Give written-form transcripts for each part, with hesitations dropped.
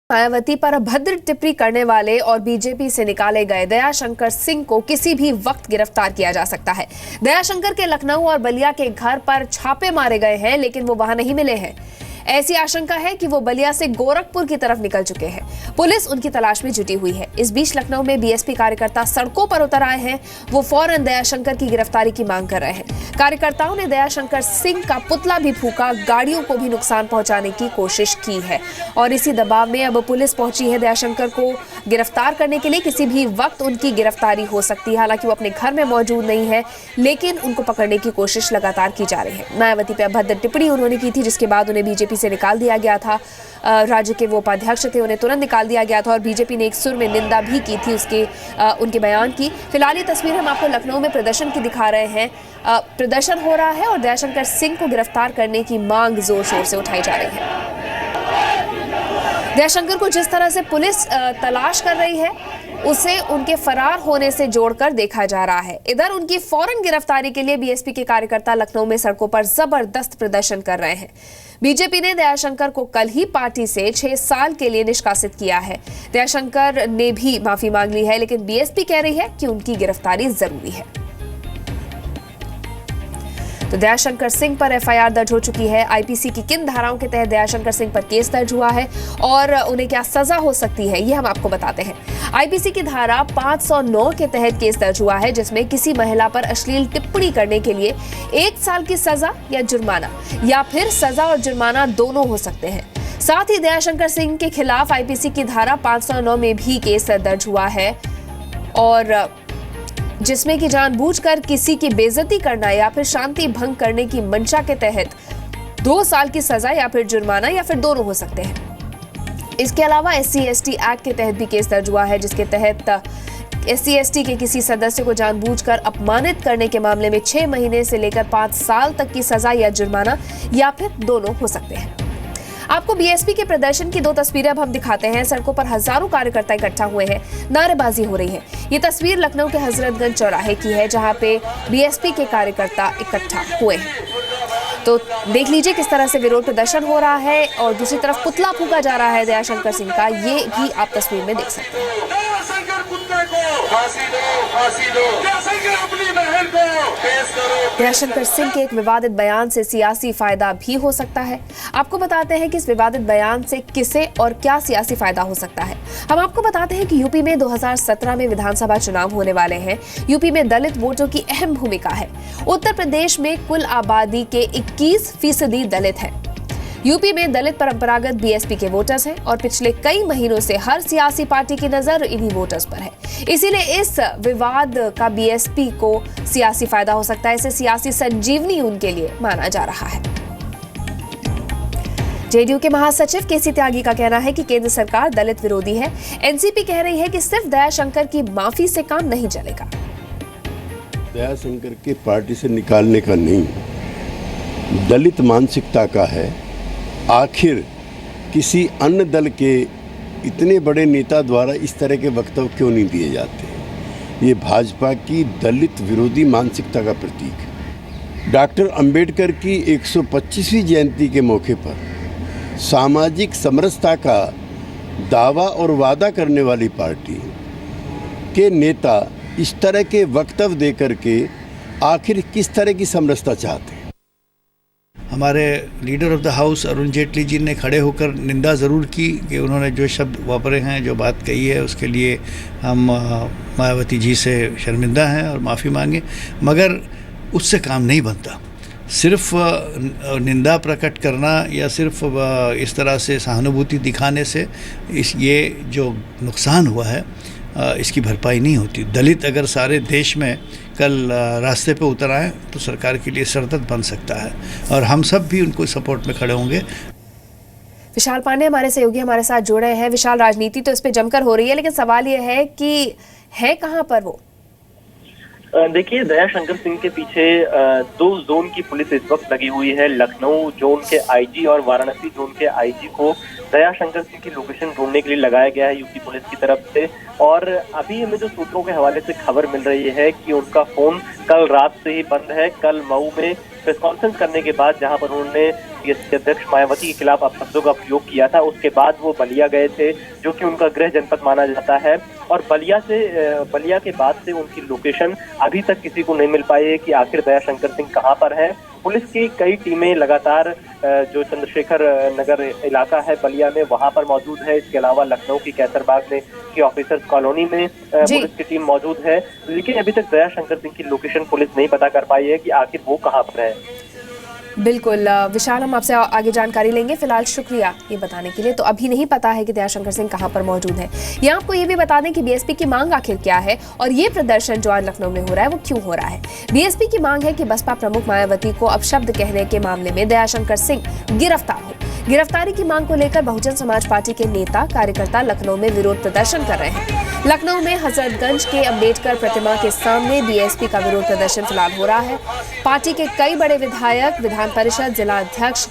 मायावती पर अभद्र टिप्पणी करने वाले और बीजेपी से निकाले गए दयाशंकर सिंह को किसी भी वक्त गिरफ्तार किया जा सकता है। दयाशंकर के लखनऊ और बलिया के घर पर छापे मारे गए हैं, लेकिन वो वहां नहीं मिले हैं। ऐसी आशंका है कि वो बलिया से गोरखपुर की तरफ निकल चुके हैं। पुलिस उनकी तलाश में जुटी हुई है। इस बीच लखनऊ में बीएसपी कार्यकर्ता सड़कों पर उतर आए हैं। वो फौरन दयाशंकर की गिरफ्तारी की मांग कर रहे हैं। कार्यकर्ताओं ने दयाशंकर सिंह का पुतला भी फूंका, गाड़ियों को भी नुकसान पहुंचाने की कोशिश की है और इसी दबाव में अब पुलिस पहुंची है दयाशंकर को गिरफ्तार करने के लिए। किसी भी वक्त उनकी गिरफ्तारी हो सकती है। हालांकि वो अपने घर में मौजूद नहीं है, लेकिन उनको पकड़ने की कोशिश लगातार की जा रही है। मायावती पर अभद्र टिप्पणी उन्होंने की थी, जिसके बाद उन्हें बीजेपी से निकाल दिया गया था। राज्य के वो उपाध्यक्ष थे, उन्हें तुरंत निकाल दिया गया था और बीजेपी ने एक सुर में निंदा भी की थी उनके बयान की। फिलहाल ये तस्वीर हम आपको लखनऊ में प्रदर्शन की दिखा रहे हैं। प्रदर्शन हो रहा है और दयाशंकर सिंह को गिरफ्तार करने की मांग जोर शोर से उठाई जा रही है। दयाशंकर को जिस तरह से पुलिस तलाश कर रही है, उसे उनके फरार होने से जोड़कर देखा जा रहा है। इधर उनकी फौरन गिरफ्तारी के लिए बीएसपी के कार्यकर्ता लखनऊ में सड़कों पर जबरदस्त प्रदर्शन कर रहे हैं। बीजेपी ने दयाशंकर को कल ही पार्टी से 6 साल के लिए निष्कासित किया है। दयाशंकर ने भी माफी मांग ली है, लेकिन बीएसपी कह रही है कि उनकी गिरफ्तारी जरूरी है। तो दयाशंकर सिंह पर एफआईआर दर्ज हो चुकी है। आईपीसी की किन धाराओं के तहत दयाशंकर सिंह पर केस दर्ज हुआ है और उन्हें क्या सजा हो सकती है, ये हम आपको बताते हैं। आईपीसी की धारा 509 के तहत केस दर्ज हुआ है, जिसमें किसी महिला पर अश्लील टिप्पणी करने के लिए 1 साल की सजा या जुर्माना या फिर सजा और जुर्माना दोनों हो सकते हैं। साथ ही दयाशंकर सिंह के खिलाफ आईपीसी की धारा 509 में भी केस दर्ज हुआ है और जिसमें कि जानबूझकर किसी की बेइज्जती करना या फिर शांति भंग करने की मंशा के तहत 2 साल की सजा या फिर जुर्माना या फिर दोनों हो सकते हैं। इसके अलावा SC/ST एक्ट के तहत भी केस दर्ज हुआ है, जिसके तहत SC/ST के किसी सदस्य को जानबूझकर अपमानित करने के मामले में 6 महीने से लेकर 5 साल तक की सजा या जुर्माना या फिर दोनों हो सकते हैं। आपको बीएसपी के प्रदर्शन की 2 तस्वीरें अब हम दिखाते हैं। सड़कों पर हजारों कार्यकर्ता इकट्ठा हुए हैं, नारेबाजी हो रही है। ये तस्वीर लखनऊ के हजरतगंज चौराहे की है, जहां पे बीएसपी के कार्यकर्ता इकट्ठा हुए हैं। तो देख लीजिए किस तरह से विरोध प्रदर्शन हो रहा है और दूसरी तरफ पुतला फूंका जा रहा है दयाशंकर सिंह का, ये भी आप तस्वीर में देख सकते हैं। दयाशंकर सिंह के एक विवादित बयान से सियासी फायदा भी हो सकता है। आपको बताते हैं कि इस विवादित बयान से किसे और क्या सियासी फायदा हो सकता है। हम आपको बताते हैं कि यूपी में 2017 में विधानसभा चुनाव होने वाले हैं। यूपी में दलित वोटों की अहम भूमिका है। उत्तर प्रदेश में कुल आबादी के 21% दलित हैं। यूपी में दलित परंपरागत बीएसपी के वोटर्स हैं और पिछले कई महीनों से हर सियासी पार्टी की नजर इन्हीं वोटर्स पर है। इसीलिए इस विवाद का बीएसपी को सियासी फायदा हो सकता है। इसे सियासी संजीवनी उनके लिए माना जा रहा है। जेडीयू के महासचिव केसी त्यागी का कहना है कि केंद्र सरकार दलित विरोधी है। एनसीपी कह रही है कि सिर्फ दयाशंकर की माफी से काम नहीं चलेगा। दयाशंकर के पार्टी से निकालने का नहीं, दलित मानसिकता का है। आखिर किसी अन्य दल के इतने बड़े नेता द्वारा इस तरह के वक्तव्य क्यों नहीं दिए जाते? ये भाजपा की दलित विरोधी मानसिकता का प्रतीक है। डॉक्टर अंबेडकर की 125वीं जयंती के मौके पर सामाजिक समरसता का दावा और वादा करने वाली पार्टी के नेता इस तरह के वक्तव्य देकर के आखिर किस तरह की समरसता चाहते हैं? हमारे leader of the house Arun Jaitley ji ने खड़े होकर निंदा ज़रूर की कि उन्होंने जो शब्द वापरे हैं, जो बात कही है, उसके लिए हम मायावती जी से शर्मिंदा हैं और माफ़ी मांगे, मगर उससे काम नहीं बनता। सिर्फ निंदा प्रकट करना या सिर्फ इस तरह से सहानुभूति दिखाने से ये जो नुकसान हुआ है इसकी भरपाई नहीं होती। दलित अगर सारे देश में कल रास्ते पे उतर आए तो सरकार के लिए सरदर्द बन सकता है और हम सब भी उनको सपोर्ट में खड़े होंगे। विशाल पांडे हमारे सहयोगी हमारे साथ जुड़े हैं। विशाल, राजनीति तो इस पे जमकर हो रही है, लेकिन सवाल ये है कि है कहाँ पर वो? देखिए, दयाशंकर सिंह के पीछे 2 जोन की पुलिस इस वक्त लगी हुई है। लखनऊ जोन के आईजी और वाराणसी जोन के आईजी को दयाशंकर सिंह की लोकेशन ढूंढने के लिए लगाया गया है यूपी पुलिस की तरफ से। और अभी हमें जो सूत्रों के हवाले से खबर मिल रही है कि उनका फोन कल रात से ही बंद है। कल मऊ में प्रेस कॉन्फ्रेंस करने के बाद जहां पर उन्होंने बीएसपी अध्यक्ष मायावती के खिलाफ अपशब्दों का प्रयोग किया था, उसके बाद वो बलिया गए थे, जो कि उनका गृह जनपद माना जाता है। और बलिया के बाद से उनकी लोकेशन अभी तक किसी को नहीं मिल पाई है कि आखिर दयाशंकर सिंह कहां पर है। पुलिस की कई टीमें लगातार जो चंद्रशेखर नगर इलाका है बलिया में, वहां पर मौजूद है। इसके अलावा लखनऊ की कैसरबाग में की ऑफिसर्स कॉलोनी में पुलिस की टीम मौजूद है, लेकिन अभी तक दयाशंकर सिंह की लोकेशन पुलिस नहीं पता कर पाई है कि आखिर वो कहां पर है। बिल्कुल विशाल, हम आपसे आगे जानकारी लेंगे। फिलहाल शुक्रिया ये बताने के लिए। तो अभी नहीं पता है कि दयाशंकर सिंह कहां पर मौजूद है। यहाँ आपको ये भी बता दें कि बीएसपी की मांग आखिर क्या है और ये प्रदर्शन जो आज लखनऊ में हो रहा है वो क्यों हो रहा है। बीएसपी की मांग है कि बसपा प्रमुख मायावती को अपशब्द कहने के मामले में दयाशंकर सिंह गिरफ्तार हो। गिरफ्तारी की मांग को लेकर बहुजन समाज पार्टी के नेता कार्यकर्ता लखनऊ में विरोध प्रदर्शन कर रहे हैं। लखनऊ में हजरतगंज के अंबेडकर प्रतिमा के सामने बीएसपी का विरोध प्रदर्शन फिलहाल हो रहा है। पार्टी के कई बड़े विधायक, विधान परिषद, जिला अध्यक्ष,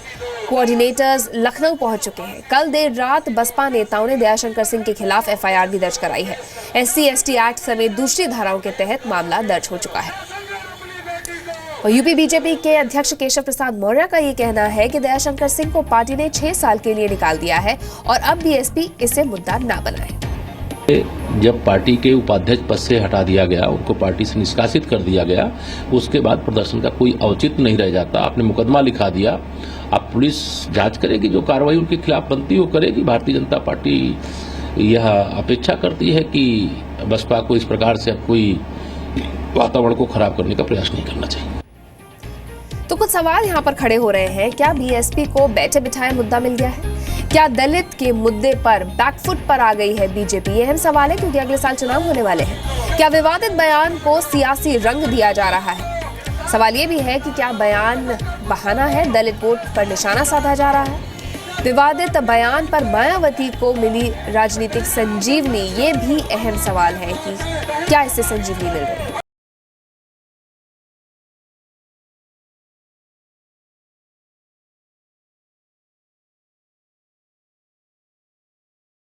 कोऑर्डिनेटर्स लखनऊ पहुंच चुके हैं। कल देर रात बसपा नेताओं ने दयाशंकर सिंह के खिलाफ एफआईआर भी दर्ज कराई है। SC/ST एक्ट समेत दूसरी धाराओं के तहत मामला दर्ज हो चुका है। और यूपी बीजेपी के अध्यक्ष केशव प्रसाद मौर्य का ये कहना है कि दयाशंकर सिंह को पार्टी ने 6 साल के लिए निकाल दिया है और अब बीएसपी इसे मुद्दा न बनाए। जब पार्टी के उपाध्यक्ष पद से हटा दिया गया, उनको पार्टी से निष्कासित कर दिया गया, उसके बाद प्रदर्शन का कोई औचित्य नहीं रह जाता। आपने मुकदमा लिखा दिया, अब पुलिस जांच करेगी, जो कार्रवाई उनके खिलाफ बनती वो करेगी। भारतीय जनता पार्टी यह अपेक्षा करती है कि बसपा को इस प्रकार से अब कोई वातावरण को खराब करने का प्रयास नहीं करना चाहिए। तो कुछ सवाल यहाँ पर खड़े हो रहे हैं। क्या बीएसपी को बैठे बिठाए मुद्दा मिल गया है? क्या दलित के मुद्दे पर बैकफुट पर आ गई है बीजेपी? ये अहम सवाल है क्योंकि अगले साल चुनाव होने वाले हैं। क्या विवादित बयान को सियासी रंग दिया जा रहा है? सवाल ये भी है कि क्या बयान बहाना है, दलित वोट पर निशाना साधा जा रहा है? विवादित बयान पर मायावती को मिली राजनीतिक संजीवनी, ये भी अहम सवाल है कि क्या इससे संजीवनी मिल रही है।